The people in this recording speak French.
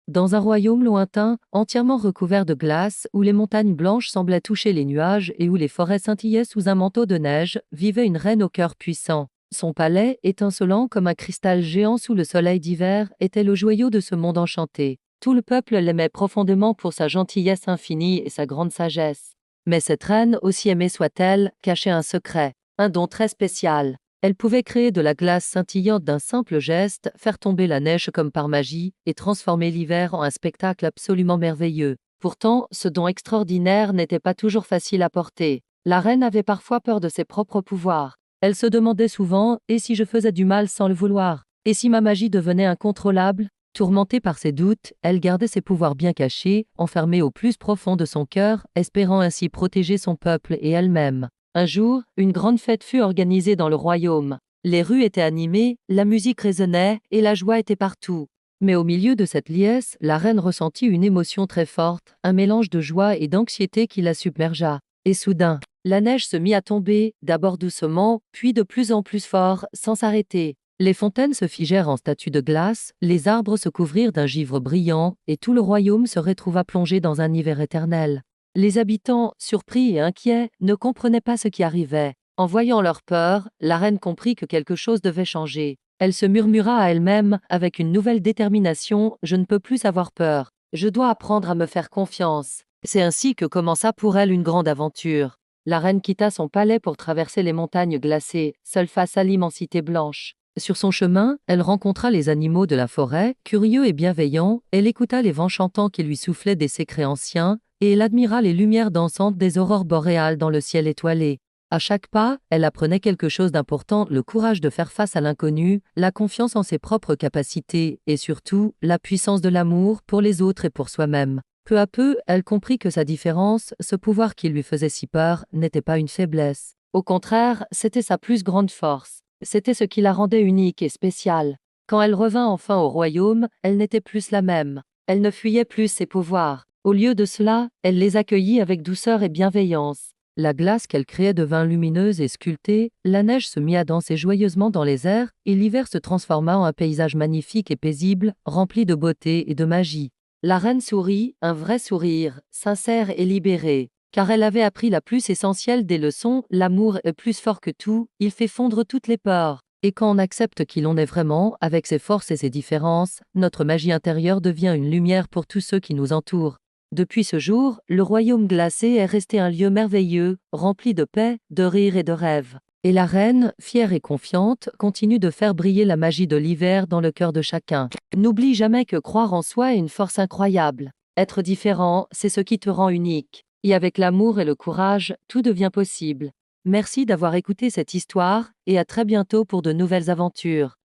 Dans un royaume lointain, entièrement recouvert de glace, où les montagnes blanches semblaient toucher les nuages et où les forêts scintillaient sous un manteau de neige, vivait une reine au cœur puissant. Son palais, étincelant comme un cristal géant sous le soleil d'hiver, était le joyau de ce monde enchanté. Tout le peuple l'aimait profondément pour sa gentillesse infinie et sa grande sagesse. Mais cette reine, aussi aimée soit-elle, cachait un secret, un don très spécial. Elle pouvait créer de la glace scintillante d'un simple geste, faire tomber la neige comme par magie, et transformer l'hiver en un spectacle absolument merveilleux. Pourtant, ce don extraordinaire n'était pas toujours facile à porter. La reine avait parfois peur de ses propres pouvoirs. Elle se demandait souvent « et si je faisais du mal sans le vouloir? Et si ma magie devenait incontrôlable ?» Tourmentée par ses doutes, elle gardait ses pouvoirs bien cachés, enfermés au plus profond de son cœur, espérant ainsi protéger son peuple et elle-même. Un jour, une grande fête fut organisée dans le royaume. Les rues étaient animées, la musique résonnait et la joie était partout. Mais au milieu de cette liesse, la reine ressentit une émotion très forte, un mélange de joie et d'anxiété qui la submergea. Et soudain, la neige se mit à tomber, d'abord doucement, puis de plus en plus fort, sans s'arrêter. Les fontaines se figèrent en statues de glace, les arbres se couvrirent d'un givre brillant, et tout le royaume se retrouva plongé dans un hiver éternel. Les habitants, surpris et inquiets, ne comprenaient pas ce qui arrivait. En voyant leur peur, la reine comprit que quelque chose devait changer. Elle se murmura à elle-même, avec une nouvelle détermination, « Je ne peux plus avoir peur. Je dois apprendre à me faire confiance. » C'est ainsi que commença pour elle une grande aventure. La reine quitta son palais pour traverser les montagnes glacées, seule face à l'immensité blanche. Sur son chemin, elle rencontra les animaux de la forêt, curieux et bienveillants, elle écouta les vents chantants qui lui soufflaient des secrets anciens, et elle admira les lumières dansantes des aurores boréales dans le ciel étoilé. À chaque pas, elle apprenait quelque chose d'important, le courage de faire face à l'inconnu, la confiance en ses propres capacités, et surtout, la puissance de l'amour pour les autres et pour soi-même. Peu à peu, elle comprit que sa différence, ce pouvoir qui lui faisait si peur, n'était pas une faiblesse. Au contraire, c'était sa plus grande force. C'était ce qui la rendait unique et spéciale. Quand elle revint enfin au royaume, elle n'était plus la même. Elle ne fuyait plus ses pouvoirs. Au lieu de cela, elle les accueillit avec douceur et bienveillance. La glace qu'elle créait devint lumineuse et sculptée, la neige se mit à danser joyeusement dans les airs, et l'hiver se transforma en un paysage magnifique et paisible, rempli de beauté et de magie. La reine sourit, un vrai sourire, sincère et libéré, car elle avait appris la plus essentielle des leçons, l'amour est plus fort que tout, il fait fondre toutes les peurs. Et quand on accepte qui l'on est vraiment, avec ses forces et ses différences, notre magie intérieure devient une lumière pour tous ceux qui nous entourent. Depuis ce jour, le royaume glacé est resté un lieu merveilleux, rempli de paix, de rire et de rêves. Et la reine, fière et confiante, continue de faire briller la magie de l'hiver dans le cœur de chacun. N'oublie jamais que croire en soi est une force incroyable. Être différent, c'est ce qui te rend unique. Et avec l'amour et le courage, tout devient possible. Merci d'avoir écouté cette histoire, et à très bientôt pour de nouvelles aventures.